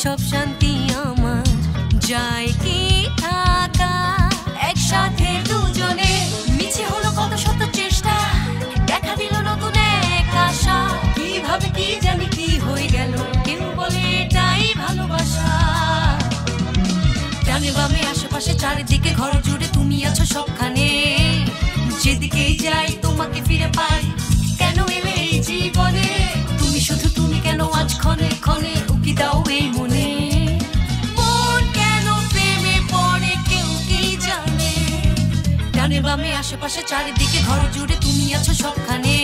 সব শান্তি আমার যায় কি থাকা একসাথে দুজনে মিছে হলো কত শত চেষ্টা দেখা দিল নতুন এক আশা কিভাবে কি জানি কি হয়ে গেল কেউ বলে এটাই ভালোবাসা ডানে বামে আশেপাশে চারিদিকে ঘর জুড়ে তুমি আছো সবখানে যেদিকেই যাই তোমাকে ফিরে পাই কেন এলে এই জীবনে তুমি শুধু তুমি কেন আজ ক্ষণে ক্ষণে উকি দাও এই মনে মন কেন প্রেমে পড়ে কেউ কি জানে ডানে বামে আশেপাশে চারিদিকে ঘর জুড়ে তুমি আছো সবখানে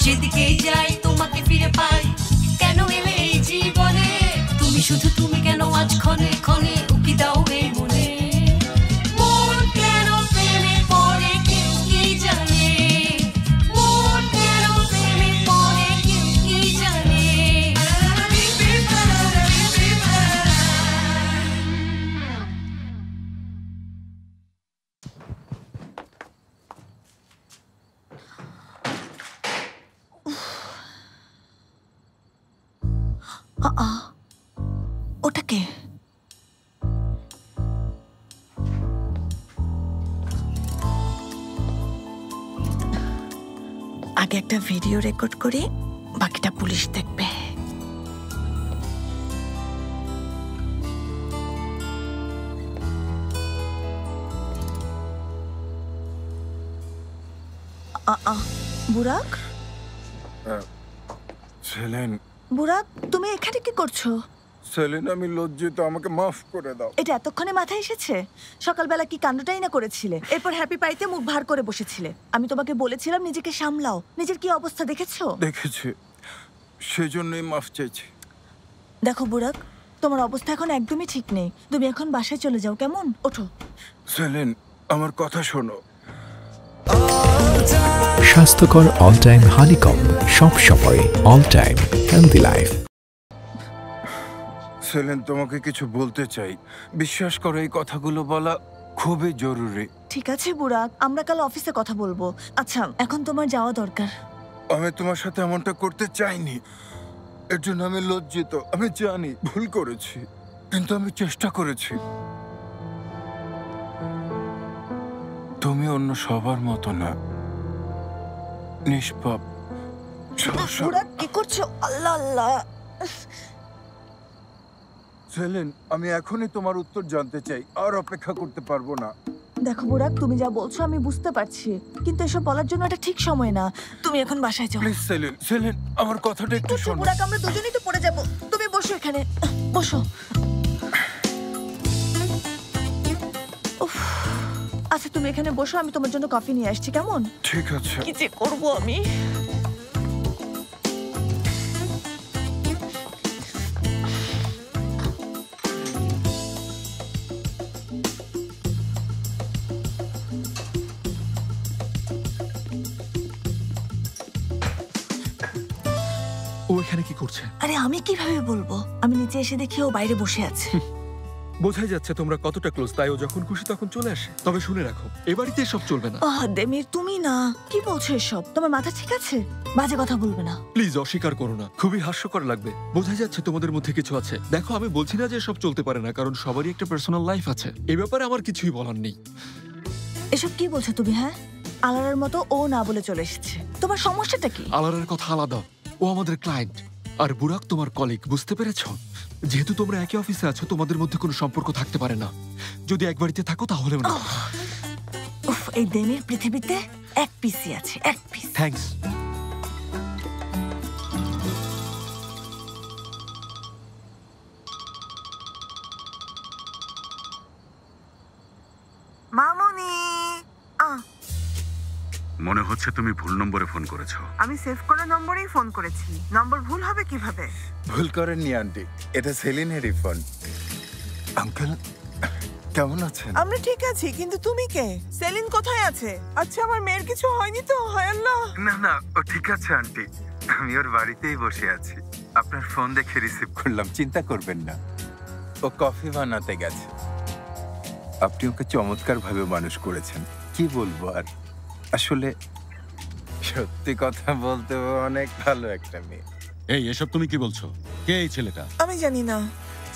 যেদিকেই যাই তোমাকে ফিরে পাই কেন এলে এই জীবনে তুমি শুধু তুমি কেন আজ ক্ষণে ক্ষণে উকি দাও এই মনে মন কেন প্রেমে পড়ে কেউ কি জানে মন কেন প্রেমে পড়ে কেউ কি জানে ওটা কে? আগে একটা ভিডিও রেকর্ড করি, বাকিটা পুলিশ দেখবে। বুরাক, সেলিন। বুরাক, তুমি এখানে কি করছো? সেলিন, আমি লজ্জিত, আমাকে মাফ করে দাও। এটা এতক্ষণে মাথায় এসেছে? সকালবেলা কি কাণ্ডটাই না করেছিলে, এরপর হ্যাপি পাইতে মুখ ভার করে বসেছিলে। আমি তোমাকে বলেছিলাম নিজেকে সামলাও। নিজের কি অবস্থা দেখেছো? দেখেছি, সেজন্যই মাফ চাইছি। দেখো বুরাক, তোমার অবস্থা এখন একদমই ঠিক নেই। তুমি এখন বাসায় চলে যাও, কেমন? ওঠো। সেলিন, আমার কথা শোনো। স্বাস্থ্যকর অল টাইম হানিকম, সব সময় all time healthy life. Saline, তোমাকে কিছু বলতে চাই। বিশ্বাস করো, এই কথাগুলো বলা খুবই জরুরি। ঠিক আছে বুরাক, আমরা কাল অফিসে কথা বলবো। আচ্ছা, এখন তোমার যাওয়া দরকার। আমি তোমার সাথে এমনটা করতে চাইনি, এর জন্য আমি লজ্জিত। আমি জানি ভুল করেছি, কিন্তু আমি চেষ্টা করেছি। তুমি অন্য সবার মতো না, নিষ্পাপ। বুরাক, কি করছো? আল্লাহ আল্লাহ। সেলিন, আমি এখনই তোমার উত্তর জানতে চাই, আর অপেক্ষা করতে পারবো না। দেখো বুরাক, তুমি যা বলছো আমি বুঝতে পারছি, কিন্তু এসব বলার জন্য এটা ঠিক সময় না। তুমি এখন বাসায় যাও। প্লিজ সেলিন, সেলিন, আমার কথাটা একটু শোনো। বুরাক, আমরা দুজনেই তো পড়ে যাব। তুমি বসো এখানে, বসো। উফ, আচ্ছা তুমি এখানে বসো, আমি তোমার জন্য কফি নিয়ে আসছি, কেমন? ঠিক আছে। কি যে করবো আমি। ও এখানে কি করছে? আরে আমি কিভাবে বলবো? আমি নিচে এসে দেখি ও বাইরে বসে আছে। বোঝাই যাচ্ছে তোমরা কতটা ক্লোজ, তাই ও যখন খুশি তখন চলে আসে। তবে শুনে রাখো, এ বাড়িতে এসব চলবে না। দেমির, তুমি না, কি বলছো এসব? তোমার মাথা ঠিক আছে? বাজে কথা বলবে না প্লিজ, অস্বীকার করো না, খুবই হাস্যকর লাগবে। বোঝাই যাচ্ছে তোমাদের মধ্যে কিছু আছে। দেখো, আমি বলছি না যে এসব চলতে পারে না, কারণ সবারই একটা পার্সোনাল লাইফ আছে। এই ব্যাপারে আমার কিছুই বলার নেই। এসব কি বলছো তুমি? হ্যাঁ, আলারার মতো ও না বলে চলে এসেছে। তোমার সমস্যাটা কি? আলারের কথা আলাদা, ও আমাদের ক্লায়েন্ট, আর বুরাক তোমার কলিগ। বুঝতে পেরেছো? যেহেতু তোমরা একই অফিসে আছো, তোমাদের মধ্যে কোনো সম্পর্ক থাকতে পারে না। যদি এক বাড়িতে থাকো তাহলে না। উফ, এই দেমির পৃথিবীতে এক পিসই আছে, এক পিস। থ্যাঙ্কস। মামুনি, মনে হচ্ছে তুমি ভুল নম্বরে ফোন করেছো। আমি সেভ করা নম্বরেই ফোন করেছি। নম্বর ভুল হবে কিভাবে? ভুল করেননি আন্টি, এটা সেলিনেরই ফোন। আঙ্কেল, কেমন আছেন? আমরা ঠিক আছি, কিন্তু তুমি কে? সেলিন কোথায় আছে? আচ্ছা, আমার মেয়ের কিছু হয়নি তো? হায় আল্লাহ। না না, ও ঠিক আছে আন্টি, আমি ওর বাড়িতেই বসে আছি। আপনার ফোন দেখে রিসিভ করলাম, চিন্তা করবেন না। ও কফি বানাতে গেছে। আপনি ওকে চমৎকার ভাবে মানুষ করেছেন, কি বলবো আর। আসলে সত্যি কথা বলতে ও অনেক ভালো একটা মেয়ে। এই এসব তুমি কি বলছো? কে এই ছেলেটা? আমি জানি না।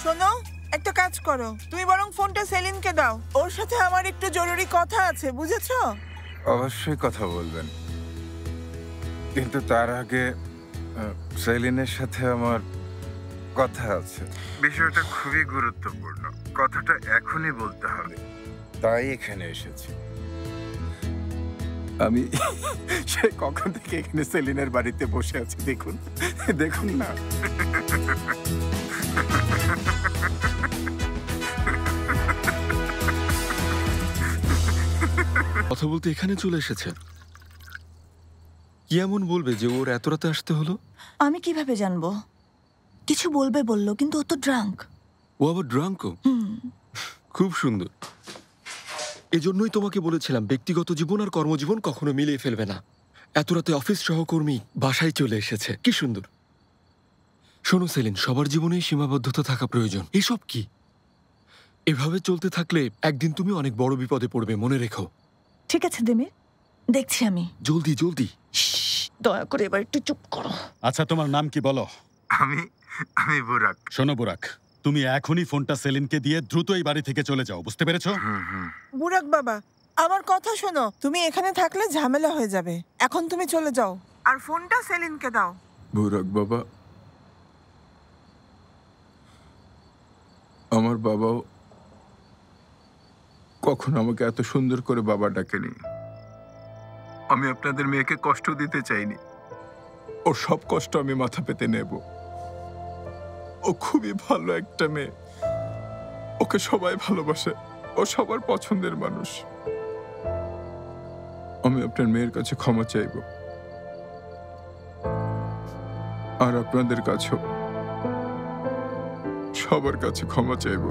শোনো, একটা কাজ করো, তুমি বরং ফোনটা সেলিনকে দাও। ওর সাথে আমার একটু জরুরি কথা আছে, বুঝেছো? অবশ্যই কথা বলবেন, কিন্তু তার আগে সেলিনের সাথে আমার কথা আছে। বিষয়টা খুবই গুরুত্বপূর্ণ, কথাটা এখনই বলতে হবে, তাই এখানে এসেছি। আমি সে কখন থেকে এখানে সেলিনের বাড়িতে বসে আছি, দেখুন দেখুন না। কথা বলতে এখানে চলে এসেছে। কি এমন বলবে যে ওর এত রাতে আসতে হলো? আমি কিভাবে জানবো? কিছু বলবে বললো, কিন্তু ও তো ড্রাঙ্ক। ও আবার ড্রাঙ্কও? খুব সুন্দর। এজন্যই তোমাকে বলেছিলাম ব্যক্তিগত জীবন আর কর্মজীবন কখনো মিলিয়ে ফেলবে না। এত রাতে অফিস সহকর্মী বাসায় চলে এসেছে, কি সুন্দর। শোনো সেলিন, সবার জীবনেই সীমাবদ্ধতা থাকা প্রয়োজন। এসব কি? এভাবে চলতে থাকলে একদিন তুমি অনেক বড় বিপদে পড়বে, মনে রেখো। ঠিক আছে দেমির, দেখছি আমি। জলদি জলদি। দয়া করে এবার একটু চুপ করো। আচ্ছা, তোমার নাম কি বলো? আমি আমি বুরাক। শোনো বুরাক, তুমি এখনই ফোনটা সেলিনকে দিয়ে দ্রুত এই বাড়ি থেকে চলে যাও, বুঝতে পেরেছো? বুরাক বাবা, আমার কথা শোনো, তুমি এখানে থাকলে ঝামেলা হয়ে যাবে। এখন তুমি চলে যাও, আর ফোনটা সেলিনকে দাও। বুরাক বাবা, আমার বাবাও কখনো আমাকে এত সুন্দর করে বাবা ডাকেনি। আমি আপনাদের মেয়েকে কষ্ট দিতে চাইনি, ওর সব কষ্ট আমি মাথা পেতে নেব। ও খুবই ভালো একটা মেয়ে, ওকে সবাই ভালোবাসে, ও সবার পছন্দের মানুষ। আমি আপনার মেয়ের কাছে ক্ষমা চাইব, আর আপনাদের কাছেও, সবার কাছে ক্ষমা চাইব।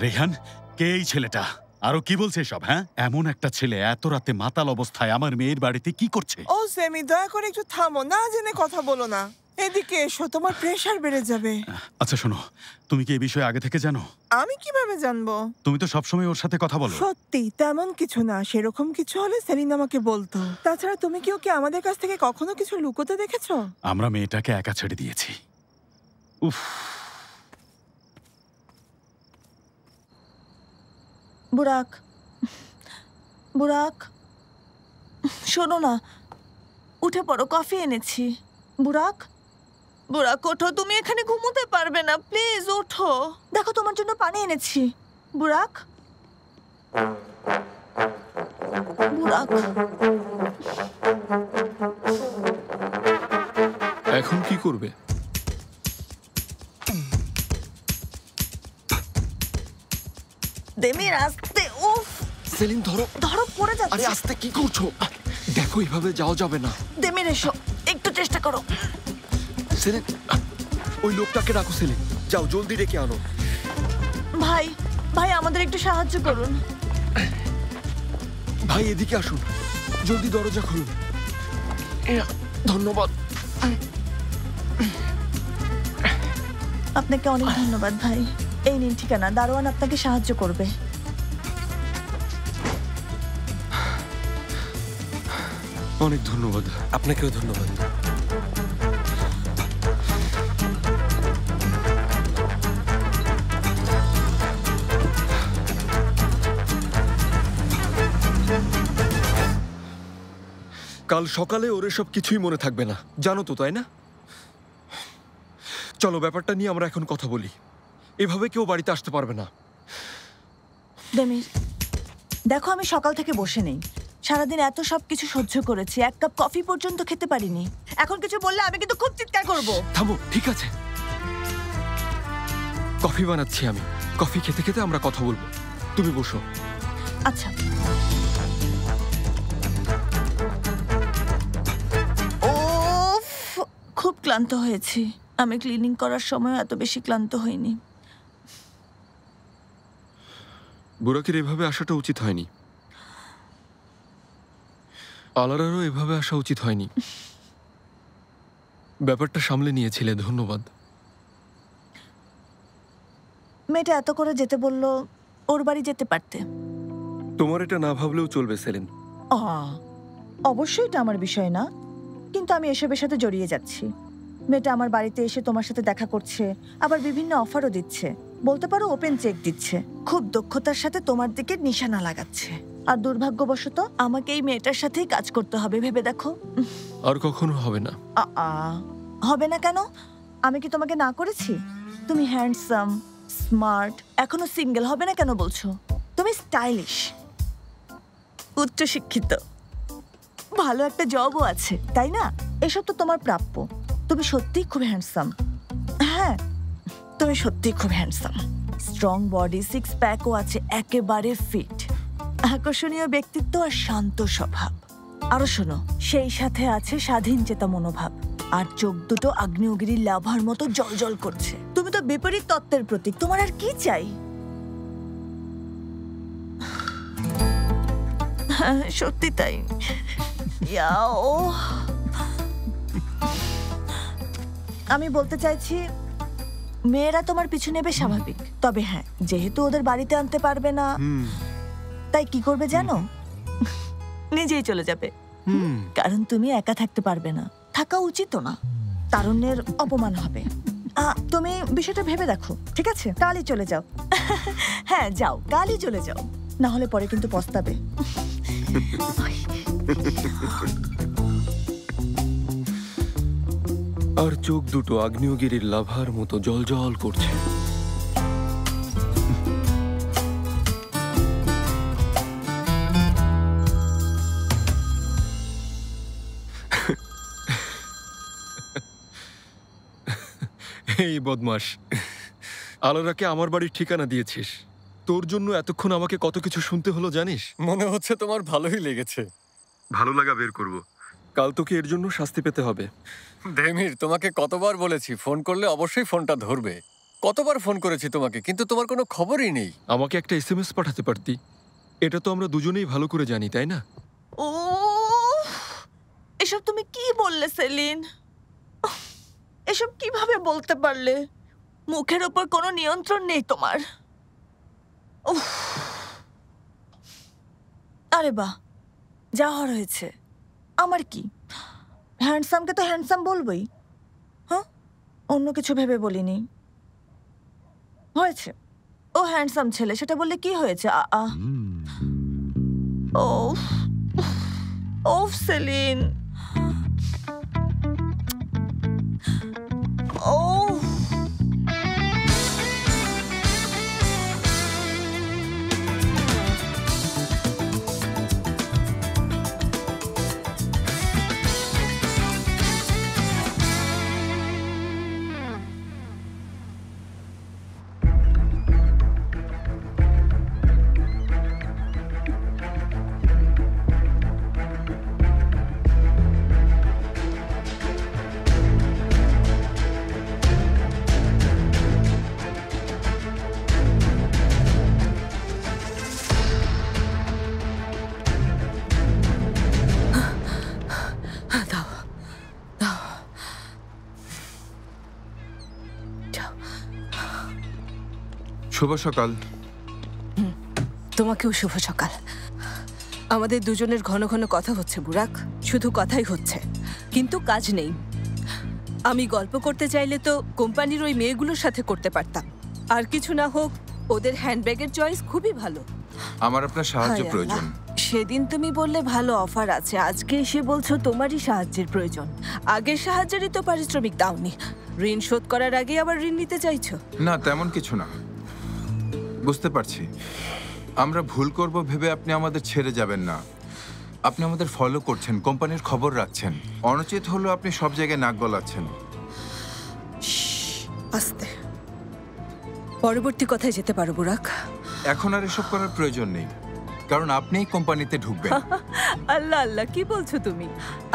রেহান, কে এই ছেলেটা? আরো কি বলছে সব? হ্যাঁ, এমন একটা ছেলে এত রাতে মাতাল অবস্থায় আমার মেয়ের বাড়িতে কি করছে? ও সেমি, দয়া করে একটু থামো, না জেনে কথা বলো না। এদিকে এসো, তোমার প্রেশার বেড়ে যাবে। আচ্ছা শোনো, তুমি কি এই বিষয়ে আগে থেকে জানো? আমি কিভাবে জানবো? তুমি তো সবসময় ওর সাথে কথা বলো। সত্যি তেমন কিছু না, সেরকম কিছু হলে সেলিন আমাকে বলতো। তাছাড়া তুমি কি ওকে আমাদের কাছ থেকে কখনো কিছু লুকোতে দেখেছো? আমরা মেয়েটাকে একা ছেড়ে দিয়েছি। উফ। বুরাক, বুরাক, শোনো না, উঠে পড়ো, কফি এনেছি। বুরাক, বুরাক ওঠো, তুমি এখানে ঘুমোতে পারবে না, প্লিজ ওঠো। দেখো তোমার জন্য পানি এনেছি। বুরাক, বুরাক। এখন কি করবে? দেমির আস্তে। উফ, সেলিন ধরো। ধরো, পড়ে আরে যাচ্ছে। আস্তে, কি করছো? দেখো এভাবে যাওয়া যাবে না। দেমির এসো, একটু চেষ্টা করো। সেলিন, ওই লোকটাকে ডাকো। সেলিন, যাও জলদি ডেকে আনো। ভাই, ভাই আমাদের একটু সাহায্য করুন। ভাই এদিকে আসুন, জলদি দরজা খুলুন। ধন্যবাদ। আপনাকে অনেক ধন্যবাদ ভাই। এই নিন ঠিকানা, দারোয়ান আপনাকে সাহায্য করবে। অনেক ধন্যবাদ। আপনাকেও ধন্যবাদ। কাল সকালে ওর সব কিছুই মনে থাকবে না, জানো তো, তাই না? চলো ব্যাপারটা নিয়ে আমরা এখন কথা বলি। এভাবে কেউ বাড়িতে আসতে পারবে না। দেমির, দেখো আমি সকাল থেকে বসে নেই, সারাদিন এত সব কিছু সহ্য করেছি, এক কাপ কফি পর্যন্ত খেতে পারিনি। এখন কিছু বললে আমি কিন্তু খুব চিৎকার করব। থামো, ঠিক আছে, কফি বানাচ্ছি আমি। কফি খেতে খেতে আমরা কথা বলবো, তুমি বসো। আচ্ছা। উফ, খুব ক্লান্ত হয়েছি। আমি ক্লিনিং করার সময় এত বেশি ক্লান্ত হইনি। বুরাকের এভাবে আসাটা উচিত হয়নি, আলারারও এভাবে আসা উচিত হয়নি। ব্যাপারটা সামলে নিয়েছিলে, ধন্যবাদ। মেয়েটা এত করে যেতে বললো, ওর বাড়ি যেতে পারতে। তোমার এটা না ভাবলেও চলবে সেলিন। অবশ্যই এটা আমার বিষয় না, কিন্তু আমি এসবের সাথে জড়িয়ে যাচ্ছি। মেয়েটা আমার বাড়িতে এসে তোমার সাথে দেখা করছে, আবার বিভিন্ন অফারও দিচ্ছে, বলতে পারো ওপেন চেক দিচ্ছে, খুব দক্ষতার সাথে তোমার দিকে নিশানা লাগাচ্ছে। আর দুর্ভাগ্যবশত আমাকে এই মেয়েটার সাথেই কাজ করতে হবে, ভেবে দেখো। আর কখনো হবে না। হবে না কেন? আমি কি তোমাকে না করেছি? তুমি হ্যান্ডসাম, স্মার্ট, এখনো সিঙ্গেল, হবে না কেন বলছো? তুমি স্টাইলিশ, উচ্চশিক্ষিত, ভালো একটা জবও আছে, তাই না? এসব তো তোমার প্রাপ্য। তুমি সত্যিই খুব হ্যান্ডসাম। হ্যাঁ, তুমি সত্যিই খুব হ্যান্ডসাম। স্ট্রং বডি, সিক্স প্যাকও আছে, একেবারে ফিট, আকর্ষণীয় ব্যক্তিত্ব আর শান্ত স্বভাব। আরো শোনো, সেই সাথে আছে স্বাধীন চেতা মনোভাব, আর চোখ দুটো আগ্নেয়গিরির লাভার মতো জ্বলজ্বল করছে। তুমি তো বিপরীত তত্ত্বের প্রতীক, তোমার আর কি চাই? সত্যি তাই। আমি বলতে চাইছি, মেয়েরা তোমার পিছু নেবে স্বাভাবিক, তবে হ্যাঁ, যেহেতু ওদের বাড়িতে আনতে পারবে না, তাই কি করবে জানো? নিজেই চলে যাবে, কারণ তুমি একা থাকতে পারবে না, থাকা উচিত না, তারুণ্যের অপমান হবে। তুমি বিষয়টা ভেবে দেখো, ঠিক আছে? কালই চলে যাও। হ্যাঁ যাও, কালই চলে যাও, না হলে পরে কিন্তু পস্তাবে। আর চোখ দুটো আগ্নেয়গিরির লাভার মতো জ্বলজ্বল করছে। এই বদমাস, আলোরাকে আমার বাড়ির ঠিকানা দিয়েছিস। তোর জন্য এতক্ষণ আমাকে কত কিছু শুনতে হলো জানিস? মনে হচ্ছে তোমার ভালোই লেগেছে। ভালো লাগা বের করব। কাল তোকে এর জন্য শাস্তি পেতে হবে। ডেমির, তোমাকে কতবার বলেছি ফোন করলে অবশ্যই ফোনটা ধরবে। কতবার ফোন করেছি তোমাকে, কিন্তু তোমার কোনো খবরই নেই। আমাকে একটা এসএমএস পাঠাতে পারতি। এটা তো আমরা দুজনেই ভালো করে জানি, তাই না? ও, এসব তুমি কি বললে সেলিন? এসব কিভাবে বলতে পারলে? মুখের ওপর কোনো নিয়ন্ত্রণ নেই তোমার। আরে বাহ, যা হওয়ার হয়েছে, আমার কি? হ্যান্ডসামকে তো হ্যান্ডসাম বলবোই। হ্যাঁ, অন্য কিছু ভেবে বলিনি। হয়েছে, ও হ্যান্ডসাম ছেলে, সেটা বললে কি হয়েছে? ও সেলিন, ও শুভ সকাল। তোমাকেও শুভ সকাল। আমাদের দুজনের ঘন ঘন কথা হচ্ছে বুরাক, শুধু কথাই হচ্ছে, কিন্তু কাজ নেই। আমি গল্প করতে চাইলে তো কোম্পানির ওই মেয়েগুলোর সাথে করতে পারতাম। আর কিছু না হোক, ওদের হ্যান্ডব্যাগের চয়েস খুবই ভালো। আমার আপনার সাহায্য প্রয়োজন। সেদিন তুমি বললে ভালো অফার আছে, আজকে এসে বলছো তোমারই সাহায্যের প্রয়োজন। আগের সাহায্যেরই তো পারিশ্রমিক দাওনি, ঋণ শোধ করার আগে আবার ঋণ নিতে চাইছো? না, তেমন কিছু না। বুঝতে পারছি আমরা ভুল করব ভেবে আপনি আমাদের ছেড়ে যাবেন না। আপনি আমাদের ফলো করছেন, কোম্পানির খবর রাখছেন। অনুচিত হলো আপনি সব জায়গায় নাক গলাচ্ছেন। আস্তে, পরবর্তী কথায় যেতে পারো বুরাক। এখন আর এসব করার প্রয়োজন নেই, কারণ আপনিই কোম্পানিতে ঢুকবেন। আল্লাহ আল্লাহ, কি বলছো তুমি?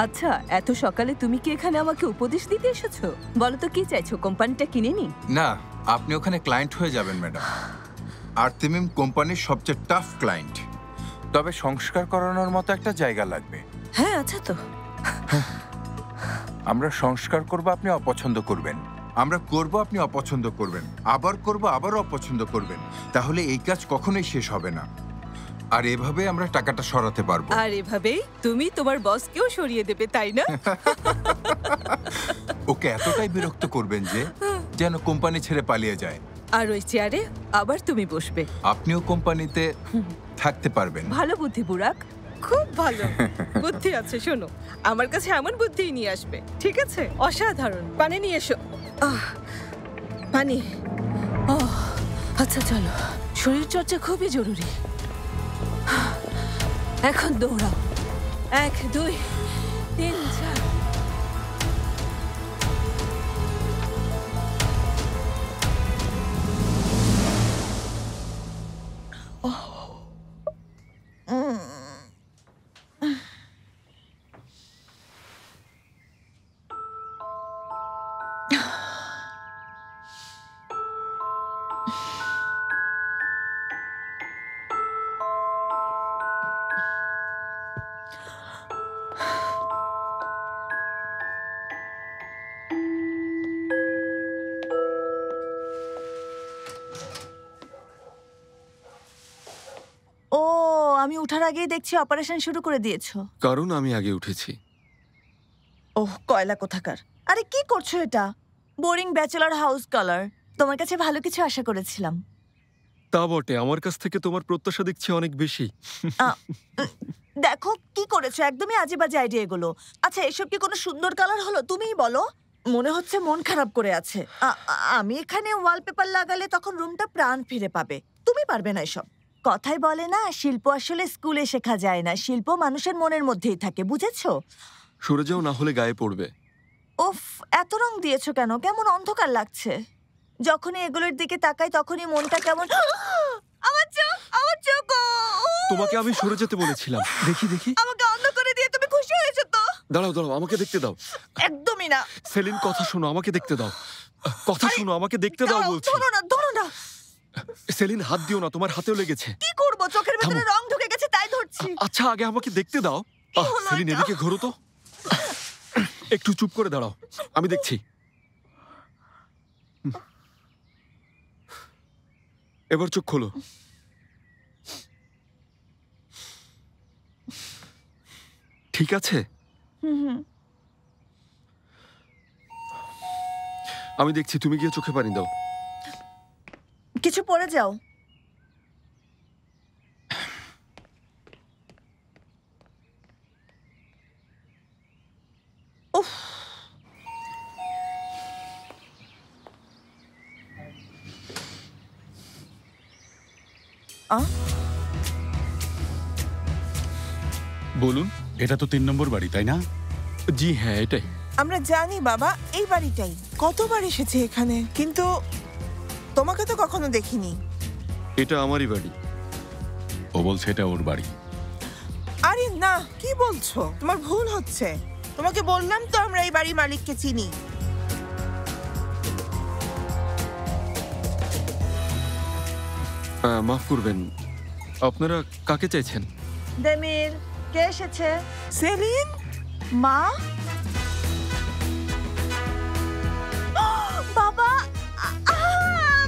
আচ্ছা, এত সকালে তুমি কি এখানে আমাকে উপদেশ দিতে এসেছো? বলো তো কি চাইছো, কোম্পানিটা কিনে নি? না, আপনি ওখানে ক্লায়েন্ট হয়ে যাবেন ম্যাডাম। আর্তেমিম কোম্পানির সবচেয়ে টাফ ক্লায়েন্ট। তবে সংস্কার করানোর মতো একটা জায়গা লাগবে। হ্যাঁ, আচ্ছা তো। আমরা সংস্কার করব, আপনি অপছন্দ করবেন। আমরা করব, আপনি অপছন্দ করবেন, আবার করব, আবারও অপছন্দ করবেন। তাহলে এই কাজ কখনোই শেষ হবে না। আর এভাবে আমরা টাকাটা সরাতে পারবো। আর এভাবেই তুমি তোমার বসকেও সরিয়ে দেবে, তাই না? ওকে এতটাই বিরক্ত করবেন যে যেন কোম্পানি ছেড়ে পালিয়ে যায়। আর ওই চেয়ারে আবার তুমি বসবে। আপনিও কোম্পানিতে থাকতে পারবেন। ভালো বুদ্ধি বুড়াক, খুব ভালো বুদ্ধি আছে। শোনো, আমার কাছে এমন বুদ্ধি নিয়ে আসবে, ঠিক আছে? অসাধারণ। পানি নিয়ে এসো। পানি। আচ্ছা চলো, শরীর চর্চা খুবই জরুরি। এখন দৌড়াও। 1 2 3 4। ও, আমি ওঠার আগেই দেখছি অপারেশন শুরু করে দিয়েছো। কারণ আমি আগে উঠেছি। ওহ, কয়লা কোথাকার। আরে কি করছো এটা? Boring bachelor house colour. তোমার কাছে ভালো কিছু আশা করেছিলাম। তা বটে, আমার কাছ থেকে তোমার প্রত্যাশা দেখছি অনেক বেশি। দেখো কি করেছো, একদমই আজে বাজে আইডিয়া এগুলো। আচ্ছা, এসব কি কোনো সুন্দর কালার হলো? তুমিই বলো। মনে হচ্ছে মন খারাপ করে আছে। আমি এখানে ওয়ালপেপার লাগালে তখন রুমটা প্রাণ ফিরে পাবে। তুমি পারবে না এসব। কথাই বলে না, শিল্প আসলে স্কুলে শেখা যায় না, শিল্প মানুষের মনের মধ্যেই থাকে, বুঝেছো? সরে যাও, না হলে গায়ে পড়বে। উফ, এত রং দিয়েছো কেন? কেমন অন্ধকার লাগছে। যখনই এগুলোর দিকে তাকাই তখনই মনটা কেমন। আমার চোখ, আমার চোখ। তোমাকে আমি সরে যেতে বলেছিলাম। দেখি দেখি। আমাকে অন্ধ করে দিয়ে তুমি খুশি হয়েছো তো? দাঁড়াও দাঁড়াও, আমাকে দেখতে দাও। একদমই না। সেলিন, কথা শোনো, আমাকে দেখতে দাও। কথা শোনো, আমাকে দেখতে দাও বলছি। ধরো না, ধরো না। সেলিন, হাত দিও না, তোমার হাতেও লেগেছে। কি করব? চোখের ভেতরে রং ঢুকে গেছে, তাই ধরছি। আচ্ছা, আগে আমাকে দেখতে দাও। সেলিন, এদিকে ঘোরো তো। একটু চুপ করে দাঁড়াও, আমি দেখছি। এবার চোখ খোলো। ঠিক আছে? আমি দেখছি, তুমি গিয়ে চোখে পানি দাও। কিছু পরে যাও। উফ, বলুন। এটা তো 3 নম্বর বাড়ি, তাই না? জি হ্যাঁ, এটাই। আমরা জানি বাবা, এই বাড়িটাই। কতবার এসেছি এখানে, কিন্তু তোমাকে তো কখনো দেখিনি। এটা আমারই বাড়ি। ও বলছে এটা ওর বাড়ি। আরে না, কি বলছো? তোমার ভুল হচ্ছে। তোমাকে বললাম তো আমরা এই বাড়ির মালিককে চিনি। মাফ করবেন, আপনারা কাকে চাইছেন? দেমির, কে এসেছে? সেলিন, মা? বাবা,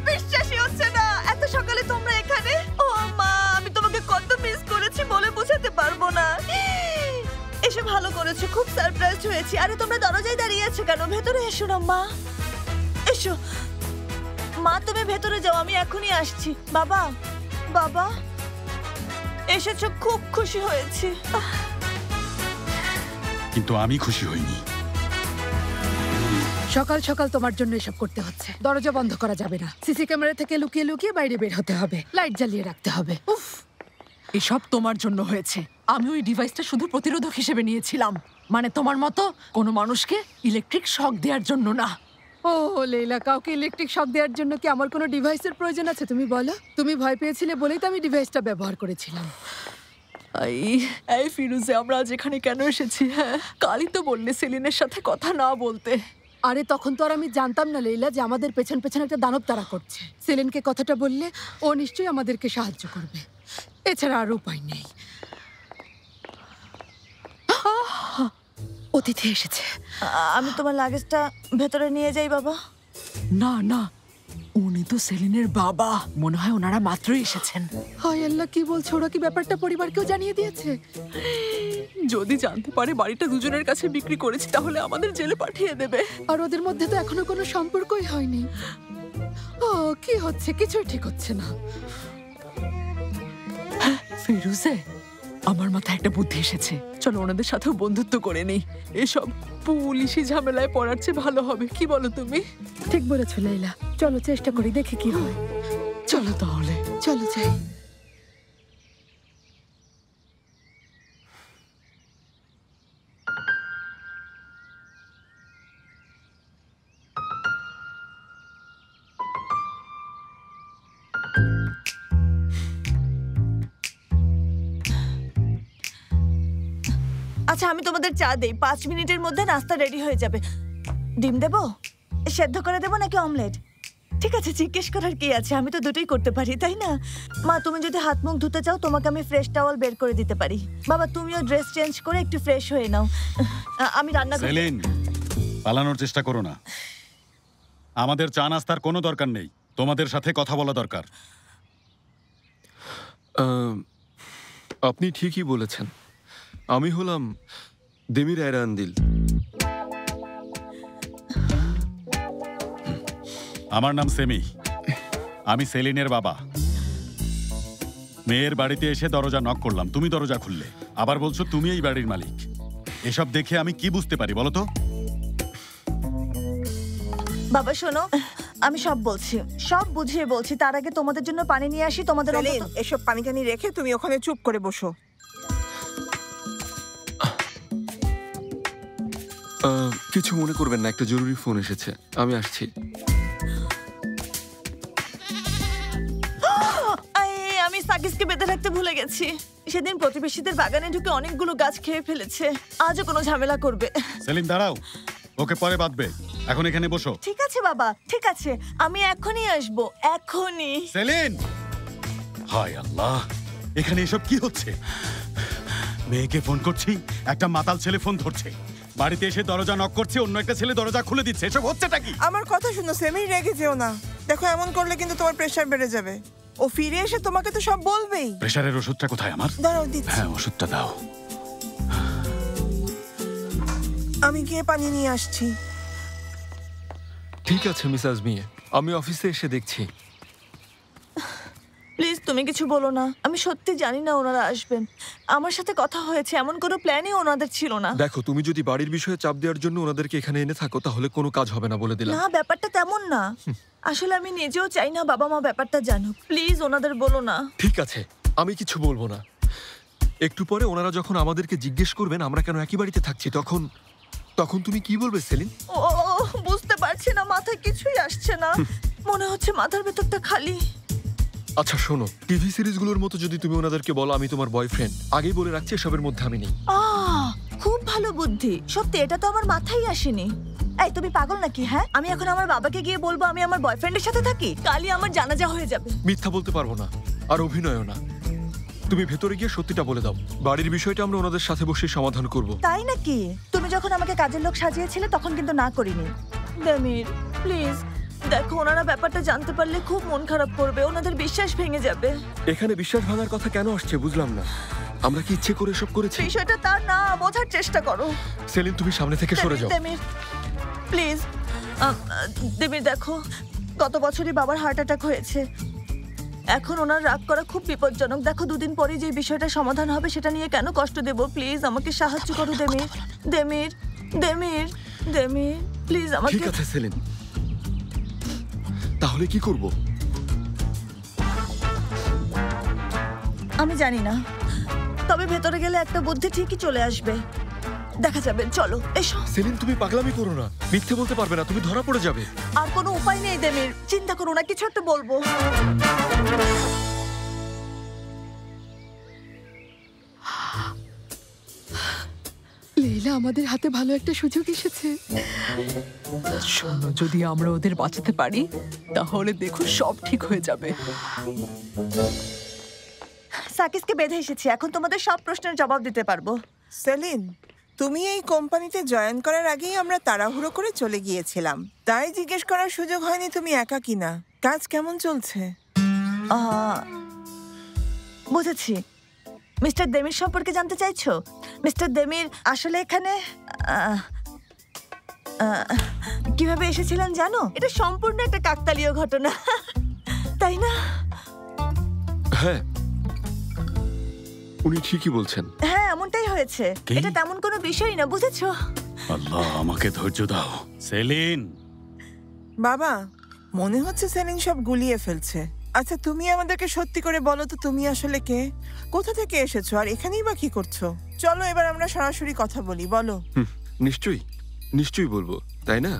বিশ্বাসই হচ্ছে না, এত সকালে তোমরা এখানে। ও মা, আমি তোমাকে কত মিস করেছি বলে বোঝাতে পারবো না। এসে ভালো করেছো, খুব সারপ্রাইজ হয়েছি। আরে তোমরা দরজায় দাঁড়িয়ে আছো কেন? ভেতরে এসো না মা, এসো। মা, তুমি ভেতরে যাও, আমি এখনই আসছি। বাবা, বাবা এসেছো, খুব খুশি হয়েছি। কিন্তু আমি খুশি হইনি। সকাল সকাল তোমার জন্য এসব করতে হচ্ছে। দরজা বন্ধ করা যাবে না, সিসি ক্যামেরা থেকে লুকিয়ে লুকিয়ে বাইরে বের হতে হবে, লাইট জ্বালিয়ে রাখতে হবে। উফ, এসব তোমার জন্য হয়েছে। আমি ওই ডিভাইসটা শুধু প্রতিরোধক হিসেবে নিয়েছিলাম, মানে তোমার মতো কোনো মানুষকে ইলেকট্রিক শক দেওয়ার জন্য না। ও লেইলা, কাউকে ইলেকট্রিক শক দেওয়ার জন্য কি আমার কোনো ডিভাইসের প্রয়োজন আছে? তুমি বলো। তুমি ভয় পেয়েছিলে বলেই তো আমি ডিভাইসটা ব্যবহার করেছিলাম। এই ফিরুজে, আমরা আজ এখানে কেন এসেছি? হ্যাঁ, কালই তো বললে সেলিনের সাথে কথা না বলতে। আরে তখন তো আর আমি জানতাম না লেইলা যে আমাদের পেছন পেছন একটা দানব তারা করছে। সেলিনকে কথাটা বললে ও নিশ্চয়ই আমাদেরকে সাহায্য করবে, এছাড়া আর উপায় নেই। অতিথি এসেছে। আমি তোমার লাগেজটা ভেতরে নিয়ে যাই বাবা। না না, উনি তো সেলিনের বাবা। মনে হয় ওনারা মাত্রই এসেছেন। হায় আল্লাহ, কি বলছো? ওরা কি ব্যাপারটা পরিবারকেও জানিয়ে দিয়েছে? যদি জানতে পারে বাড়িটা দুজনের কাছে বিক্রি করেছি তাহলে আমাদের জেলে পাঠিয়ে দেবে। আর ওদের মধ্যে তো এখনো কোনো সম্পর্কই হয়নি। ও কি হচ্ছে? কিছুই ঠিক হচ্ছে না। ফিরুজে, আমার মাথায় একটা বুদ্ধি এসেছে। চলো ওনাদের সাথেও বন্ধুত্ব করে নেই। এসব পুলিশি ঝামেলায় পড়ার চেয়ে ভালো হবে। কি বলো তুমি? ঠিক বলেছো লাইলা, চলো চেষ্টা করি, দেখি কি হয়। চলো তাহলে। চলো যাই। আচ্ছা, আমি তোমাদের চা দেই। 5 মিনিটের মধ্যে নাস্তা রেডি হয়ে যাবে। ডিম দেবো, সেদ্ধ করে দেবো নাকি অমলেট? ঠিক আছে, জিজ্ঞেস করার কি আছে, আমি তো দুটোই করতে পারি, তাই না? মা, তুমি যদি হাত মুখ ধুতে চাও তোমাকে আমি ফ্রেশ টাওয়াল বের করে দিতে পারি। বাবা, তুমিও ড্রেস চেঞ্জ করে একটু ফ্রেশ হয়ে নাও। আমি রান্না করি। সেলিন, পালানোর চেষ্টা করো না। আমাদের চা নাস্তার কোনো দরকার নেই, তোমাদের সাথে কথা বলা দরকার। আপনি ঠিকই বলেছেন। আমি হলাম দেমির এরান্দিল। আমার নাম সেমি। আমি সেলিনের বাবা। মেয়ের বাড়িতে এসে দরজা নক করলাম, তুমি দরজা খুললে। আবার বলছো তুমি এই বাড়ির মালিক। এসব দেখে আমি কি বুঝতে পারি বলো তো? বাবা শোনো, আমি সব বলছি, সব বুঝিয়ে বলছি। তার আগে তোমাদের জন্য পানি নিয়ে আসি। তোমাদের এসব পানি টানি রেখে তুমি ওখানে চুপ করে বসো। কিছু মনে করবেন না, একটা জরুরি ফোন এসেছে, আমি আসছি। আমি সাকিসকে বেঁধে রাখতে ভুলে গেছি। সেদিন প্রতিবেশীদের বাগানে ঢুকে অনেকগুলো গাছ খেয়ে ফেলেছে। আজও কোনো ঝামেলা করবে। সেলিন দাঁড়াও, ওকে পরে বাঁধবে। এখন এখানে বসো। ঠিক আছে বাবা, ঠিক আছে, আমি এখনই আসবো, এখনই। সেলিন! হায় আল্লাহ, এখানে এসব কি হচ্ছে? মেয়েকে ফোন করছি, একটা মাতাল ছেলে ফোন ধরছে। বাড়িতে এসে দরজা নক করছে, অন্য একটা ছেলে দরজা খুলে দিচ্ছে। এসব হচ্ছেটা কি? আমার কথা শুনো সেমি, রেগে যেও না। দেখো, এমন করলে কিন্তু তোমার প্রেশার বেড়ে যাবে। ও ফিরে এসে তোমাকে তো সব বলবেই। প্রেশারের ওষুধটা কোথায় আমার? দাঁড়াও, দিচ্ছি। হ্যাঁ, ওষুধটা দাও। আমি গিয়ে পানি নিয়ে আসছি। ঠিক আছে মিস আজমিয়ে, আমি অফিসে এসে দেখছি। প্লিজ তুমি কিছু বলো না। আমি সত্যি জানি না ওনারা আসবেন। আমার সাথে কথা হয়েছে, এমন কোনো প্ল্যানই ওনাদের ছিল না। দেখো, তুমি যদি বাড়ির বিষয়ে চাপ দেওয়ার জন্য ওনাদেরকে এখানে এনে থাকো তাহলে কোনো কাজ হবে না, বলে দিলাম। না, ব্যাপারটা তেমন না। আসলে আমি নিজেও চাই না বাবা মা ব্যাপারটা জানুক। প্লিজ ওনাদের বলো না। ঠিক আছে, আমি কিছু বলবো না। একটু পরে ওনারা যখন আমাদেরকে জিজ্ঞেস করবেন আমরা কেন একই বাড়িতে থাকছি, তখন তুমি কি বলবে সেলিন? ও বুঝতে পারছি না, মাথায় কিছুই আসছে না। মনে হচ্ছে মাথার ভেতরটা খালি। আচ্ছা শোনো, টিভি সিরিজগুলোর মতো যদি তুমি ওনাদেরকে বলো আমি তোমার বয়ফ্রেন্ড, আগেই বলে রাখছি এসবের মধ্যে আমি নেই। খুব ভালো বুদ্ধি। সত্যি, এটা তো আমার মাথায় আসেনি। এই তুমি পাগল নাকি? হ্যাঁ, আমি এখন আমার বাবাকে গিয়ে বলবো আমি আমার বয়ফ্রেন্ডের সাথে থাকি? কালই আমার জানাজা হয়ে যাবে। মিথ্যা বলতে পারবো না, আর অভিনয়ও না। তুমি ভেতরে গিয়ে সত্যিটা বলে দাও। বাড়ির বিষয়টা আমরা ওনাদের সাথে বসে সমাধান করব। তাই নাকি? তুমি যখন আমাকে কাজের লোক সাজিয়েছিলে তখন কিন্তু না করিনি। দেমির, প্লিজ দেখো, ওনারা ব্যাপারটা জানতে পারলে খুব মন খারাপ করবে, ওনাদের বিশ্বাস ভেঙে যাবে। এখানে বিশ্বাস ভাঙার কথা কেন আসছে বুঝলাম না। আমরা কি ইচ্ছে করে এসব করেছি? বিষয়টা তার না, বোঝার চেষ্টা করো। সেলিন, তুমি সামনে থেকে সরে যাও। Demir please. দেমির দেখো, গত বছরই বাবার হার্ট অ্যাটাক হয়েছে। এখন ওনার রাগ করা খুব বিপজ্জনক। দেখো, 2 দিন পরে যে বিষয়টা সমাধান হবে সেটা নিয়ে কেন কষ্ট দেব? প্লিজ আমাকে সাহায্য করো Demir. Demir, Demir, Demir, please আমাকে। ঠিক আছে সেলিন, তাহলে কি করব? আমি জানি না, তবে ভেতরে গেলে একটা বুদ্ধি ঠিকই চলে আসবে। দেখা যাবে, চলো এসো। সেলিন, তুমি পাগলামি করো না, মিথ্যে বলতে পারবে না, তুমি ধরা পড়ে যাবে। আর কোনো উপায় নেই দেমির, চিন্তা করো না, কিছু একটা বলবো। লীলা, আমাদের হাতে ভালো একটা সুযোগ এসেছে। শোনো, যদি আমরা ওদের বাঁচাতে পারি তাহলে দেখো সব ঠিক হয়ে যাবে। সাকিসকে বেঁধে এসেছি, এখন তোমাদের সব প্রশ্নের জবাব দিতে পারবো। সেলিন, তুমি এই কোম্পানিতে জয়েন করার আগেই আমরা তাড়াহুড়ো করে চলে গিয়েছিলাম, তাই জিজ্ঞেস করার সুযোগ হয়নি তুমি একা কিনা। কাজ কেমন চলছে? বুঝেছি। মিস্টার দেমির সম্পর্কে জানতে চাইছো? মিস্টার দেমির আসলে এখানে কিভাবে এসেছিলেন জানো? এটা সম্পূর্ণ একটা কাকতালীয় ঘটনা, তাই না? হ্যাঁ, উনি ঠিকই বলছেন। হ্যাঁ, এমনটাই হয়েছে। এটা তেমন কোনো বিষয় না, বুঝেছো? আল্লাহ আমাকে ধৈর্য দাও। সেলিন, বাবা, মনে হচ্ছে সেলিন সব গুলিয়ে ফেলছে। আচ্ছা, তুমি আমাদেরকে সত্যি করে বলো তো, তুমি আসলে কে, কোথা থেকে এসেছো, আর এখানেই বা কি করছো? চলো এবার আমরা সরাসরি কথা বলি, বলো। নিশ্চয়ই নিশ্চয়ই বলবো, তাই না?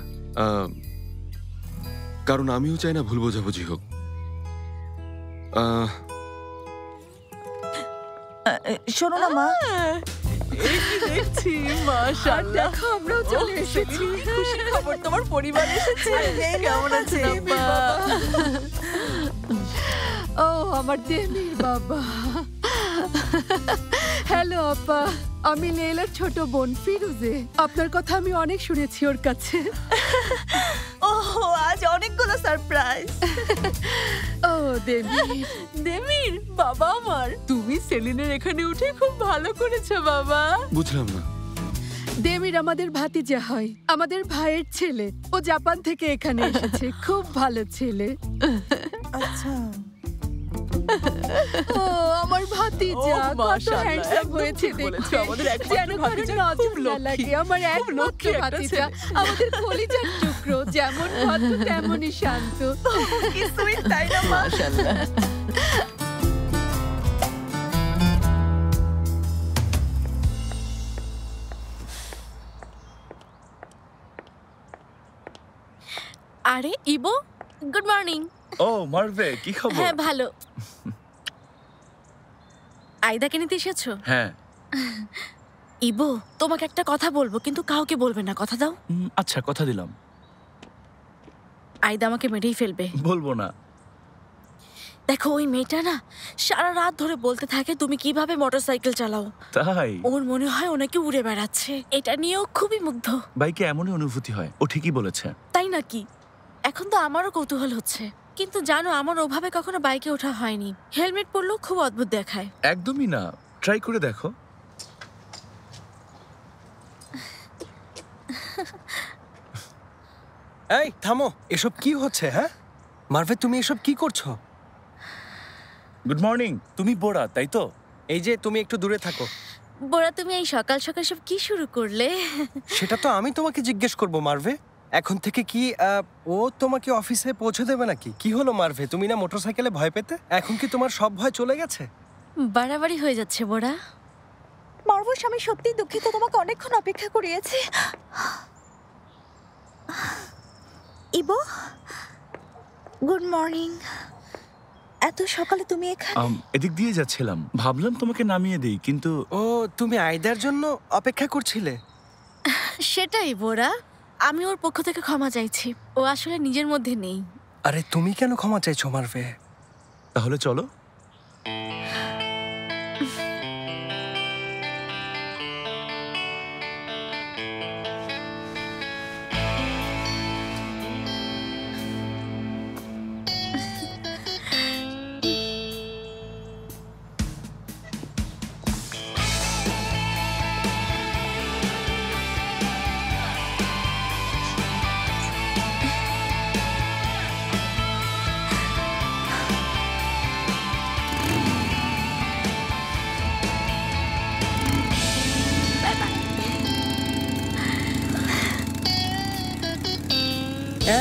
কারণ আমিও চাই না ভুল বোঝাবুঝি হোক। শোনো না মা, দেখছি মাশাআল্লাহ, দেখো আমরাও চলে এসেছি। খুশির খবর, তোমার পরিবার এসেছে। কেমন আছেন আপা? ও আমার দেমির বাবা। হ্যালো আপা, আমি লেলার ছোট বোন ফিরুজে। আপনার কথা আমি অনেক শুনেছি ওর কাছে। ওহো, আজ অনেকগুলো সারপ্রাইজ। ও দেমির, দেমির বাবা আমার, তুমি সেলিনের এখানে উঠে খুব ভালো করেছো বাবা। বুঝলাম না। দেমির আমাদের ভাতিজা হয়, আমাদের ভাইয়ের ছেলে। ও জাপান থেকে এখানে এসেছে, খুব ভালো ছেলে। আচ্ছা, ও আমার ভাতিজা কত হ্যান্ডসাম হয়েছে দেখতে, যেন কারো নজর না লাগে। আমার একমাত্র ভাতিজা, আমাদের কলিজার টুকরো, যেমন ভদ্র তেমনই শান্ত। কি সুইট, তাই না মাশাআল্লাহ? আরে ইবো, গুড মর্নিং। ও মারভে, কি খবর? হ্যাঁ ভালো। আয়দাকে নিতে এসেছো? হ্যাঁ। ইবো, তোমাকে একটা কথা বলবো, কিন্তু কাউকে বলবে না, কথা দাও? আচ্ছা, কথা দিলাম। আয়দা আমাকে মেরেই ফেলবে। বলবো না। দেখো, ওই মেয়েটা না সারা রাত ধরে বলতে থাকে তুমি কিভাবে মোটরসাইকেল চালাও। তাই? ওর মনে হয় ও নাকি উড়ে বেড়াচ্ছে। এটা নিয়েও খুবই মুগ্ধ। বাইকে এমনই অনুভূতি হয়, ও ঠিকই বলেছে। তাই নাকি? এখন তো আমারও কৌতূহল হচ্ছে, কিন্তু জানো আমার ওভাবে কখনো বাইকে ওঠা হয়নি। হেলমেট পরলেও খুব অদ্ভুত দেখায়। একদমই না, ট্রাই করে দেখো। এই থামো, এসব কি হচ্ছে? হ্যাঁ মারভে, তুমি এসব কি করছো? Good morning. তুমি বোরা, তাই তো? এই যে, তুমি একটু দূরে থাকো। বোরা, তুমি এই সকাল সকাল সব কি শুরু করলে? সেটা তো আমি তোমাকে জিজ্ঞেস করবো মারভে। এখন থেকে কি ও তোমাকে অফিসে পৌঁছে দেবে নাকি? কি হলো মারভে, তুমি না মোটরসাইকেলে ভয় পেতে, এখন কি তোমার সব ভয় চলে গেছে? বাড়াবাড়ি হয়ে যাচ্ছে বোরা। মারভুস, আমি সত্যিই দুঃখিত, তোমাকে অনেকক্ষণ অপেক্ষা করিয়েছি। ইবো, গুড মর্নিং। এত সকালে তুমি এখানে? এদিক দিয়ে যাচ্ছিলাম, ভাবলাম তোমাকে নামিয়ে দেই, কিন্তু ও, তুমি আয়দার জন্য অপেক্ষা করছিলে? সেটাই বোরা, আমি ওর পক্ষ থেকে ক্ষমা চাইছি। ও আসলে নিজের মধ্যে নেই। আরে তুমি কেন ক্ষমা চাইছো মারভে? তাহলে চলো।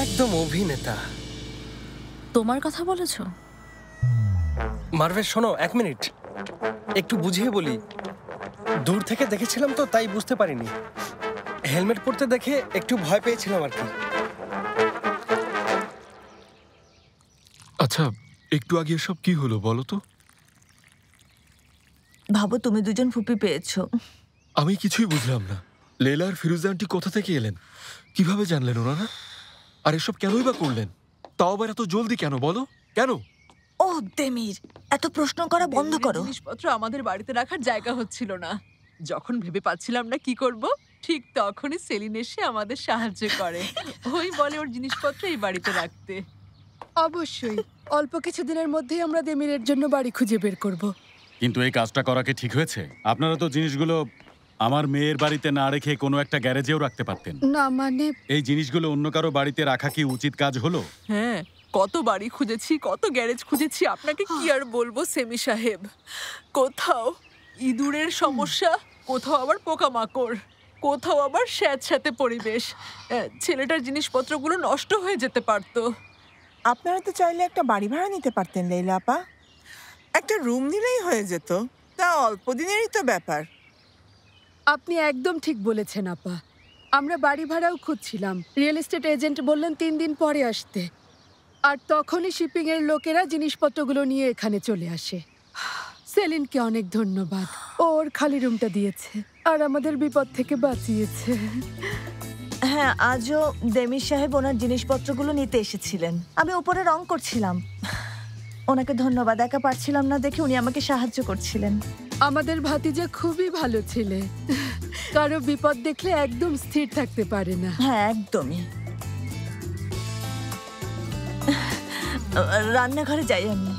একদম অভিনেতা। তোমার কথা বলেছো? মারভে শোনো, এক মিনিট, একটু বুঝিয়ে বলি। দূর থেকে দেখেছিলাম তো, তাই বুঝতে পারিনি। হেলমেট পরতে দেখে একটু ভয় পেয়েছিলাম আর কি। আচ্ছা, একটু আগে এসব কি হলো বলো তো? ভাবো, তুমি দুজন ফুপি পেয়েছো। আমি কিছুই বুঝলাম না। লেলা আর ফিরোজা আন্টি কোথা থেকে এলেন? কিভাবে জানলেন ওনারা? আর এসব কেনই বা করলেন? তাও আবার এত জলদি কেন বলো? কেন? ও দেমির, এত প্রশ্ন করা বন্ধ করো। জিনিসপত্র আমাদের বাড়িতে রাখার জায়গা হচ্ছিল না। যখন ভেবে পাচ্ছিলাম না কি করব, ঠিক তখনই সেলিন এসে আমাদের সাহায্য করে। ওই বলে ওর জিনিসপত্র এই বাড়িতে রাখতে। অবশ্যই অল্প কিছু দিনের মধ্যেই আমরা দেমিরের জন্য বাড়ি খুঁজে বের করব। কিন্তু এই কাজটা করা কি ঠিক হয়েছে? আপনারা তো জিনিসগুলো আমার মেয়ের বাড়িতে না রেখে কোনো একটা গ্যারেজেও রাখতে পারতেন। না মানে এই জিনিসগুলো অন্য কারো বাড়িতে রাখা কি উচিত কাজ হলো? হ্যাঁ, কত বাড়ি খুঁজেছি, কত গ্যারেজ খুঁজেছি, আপনাকে কি আর বলবো সেমি সাহেব। কোথাও ইঁদুরের সমস্যা, কোথাও আবার পোকামাকড়, কোথাও আবার স্যাঁতস্যাঁতে পরিবেশ। ছেলেটার জিনিসপত্রগুলো নষ্ট হয়ে যেতে পারতো। আপনারা তো চাইলে একটা বাড়ি ভাড়া নিতে পারতেন লেইলা আপা। একটা রুম নিলেই হয়ে যেত, তা অল্প দিনেরই তো ব্যাপার। আপনি একদম ঠিক বলেছেন আপা। আমরা বাড়ি ভাড়াও খুঁজছিলাম, রিয়েল এস্টেট এজেন্ট বললেন 3 দিন পরে আসতে, আর তখনই শিপিং এর লোকেরা জিনিসপত্রগুলো নিয়ে এখানে চলে আসে। সেলিনকে অনেক ধন্যবাদ, ওর খালি রুমটা দিয়েছে আর আমাদের বিপদ থেকে বাঁচিয়েছে। হ্যাঁ, আজও দেমির সাহেব ওনার জিনিসপত্রগুলো নিতে এসেছিলেন। আমি উপরে রং করছিলাম। ওনাকে ধন্যবাদ, একা পারছিলাম না দেখে উনি আমাকে সাহায্য করছিলেন। আমাদের ভাতিজা খুবই ভালো ছেলে, কারো বিপদ দেখলে একদম স্থির থাকতে পারে না। হ্যাঁ, একদমই। রান্নাঘরে যাই আমি।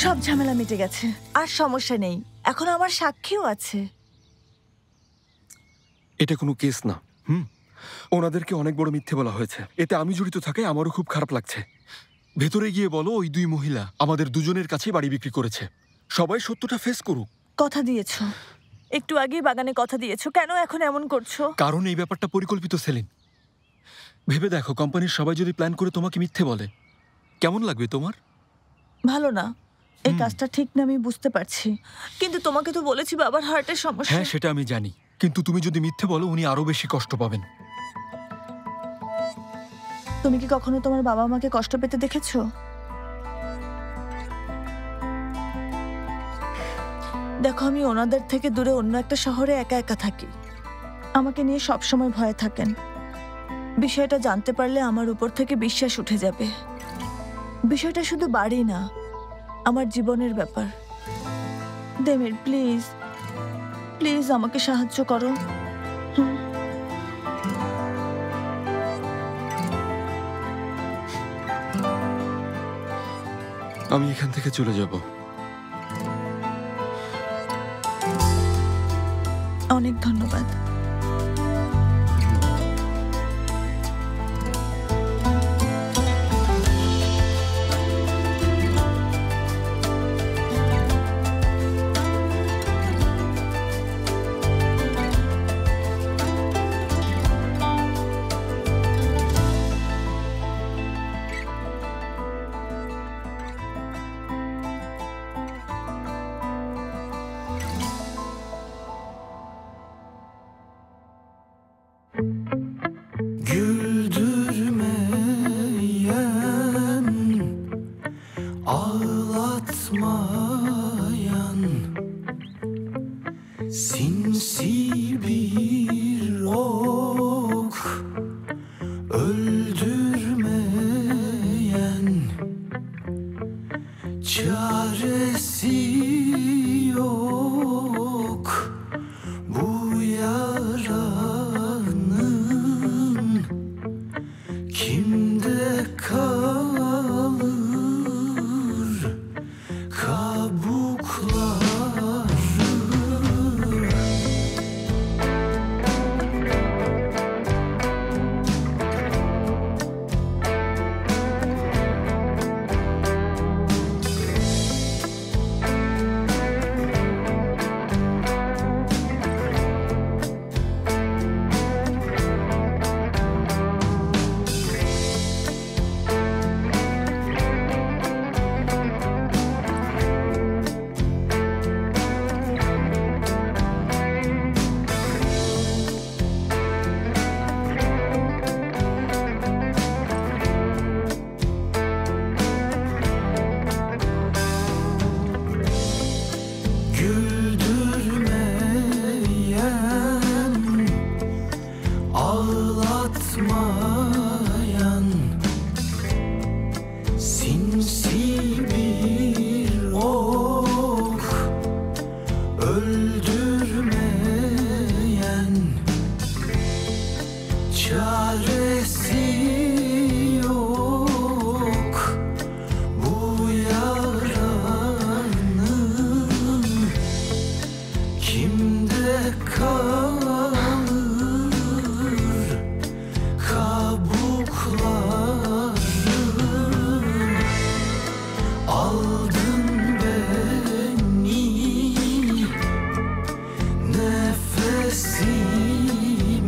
সব ঝামেলা মিটে গেছে, আর সমস্যা নেই। এখন আমার সাক্ষীও আছে। এটা কোনো কেস না। ওনাদেরকে অনেক বড় মিথ্যে বলা হয়েছে, এতে আমি জড়িত থাকায় আমারও খুব খারাপ লাগছে। ভেতরে গিয়ে বলো ওই 2 মহিলা আমাদের দুজনের কাছে বাড়ি বিক্রি করেছে। সবাই সত্যটা ফেস করুক। কথা দিয়েছো, একটু আগেই বাগানে কথা দিয়েছো, কেন এখন এমন করছো? কারণ এই ব্যাপারটা পরিকল্পিত সেলিন। ভেবে দেখো, কোম্পানির সবাই যদি প্ল্যান করে তোমাকে মিথ্যে বলে, কেমন লাগবে তোমার? ভালো না। এই কাজটা ঠিক না, আমি বুঝতে পারছি, কিন্তু তোমাকে তো বলেছি বাবার হার্টের সমস্যা। হ্যাঁ, সেটা আমি জানি, কিন্তু তুমি যদি মিথ্যে বলো উনি আরো বেশি কষ্ট পাবেন। তুমি কি কখনো তোমার বাবা মাকে কষ্ট পেতে দেখেছো? দেখো, আমি ওনাদের থেকে দূরে অন্য একটা শহরে একা একা থাকি। আমাকে নিয়ে সবসময় ভয়ে থাকেন। বিষয়টা জানতে পারলে আমার উপর থেকে বিশ্বাস উঠে যাবে। বিষয়টা শুধু বাড়ি না, আমার জীবনের ব্যাপার। দেমির, প্লিজ প্লিজ আমাকে সাহায্য করো। আমি এখান থেকে চলে যাব। অনেক ধন্যবাদ।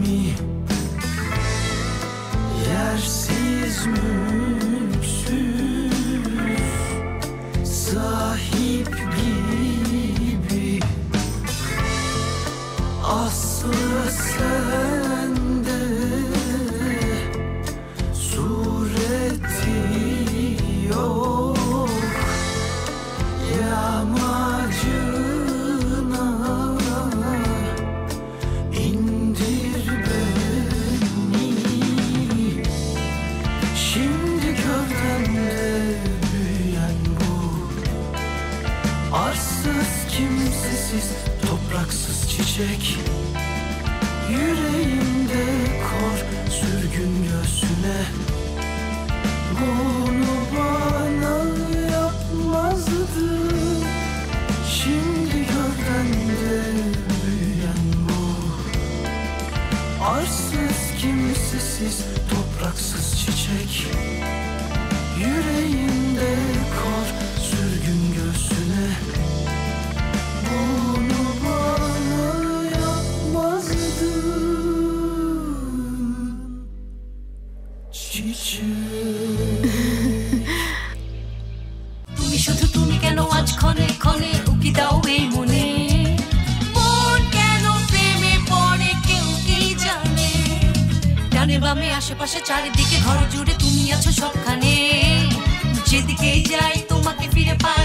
mi? Yersiz mülksüz sahip gibi, aslı sende, sureti yok. Yamacına indir beni. Şimdi gövdemde büyüyen bu arsız, kimsesiz, topraksız çiçek. Yüreğimde kor, sürgün göğsüne. Bunu bana yapmazdı. Şimdi gövdemde büyüyen bu arsız, kimsesiz, topraksız çiçek. Yüreğimde kor, sürgün göğsüne. Bunu bana yapmazdı. তুমি শুধু তুমি কেন আজ ক্ষণে ক্ষণে উকি দাও এই মনে, মন কেন প্রেমে পড়ে কেউ কি জানে। ডানে বামে আশেপাশে চারিদিকে ঘর জুড়ে তুমি আছো সবখানে, যেদিকেই যাই তোমাকে ফিরে পাই।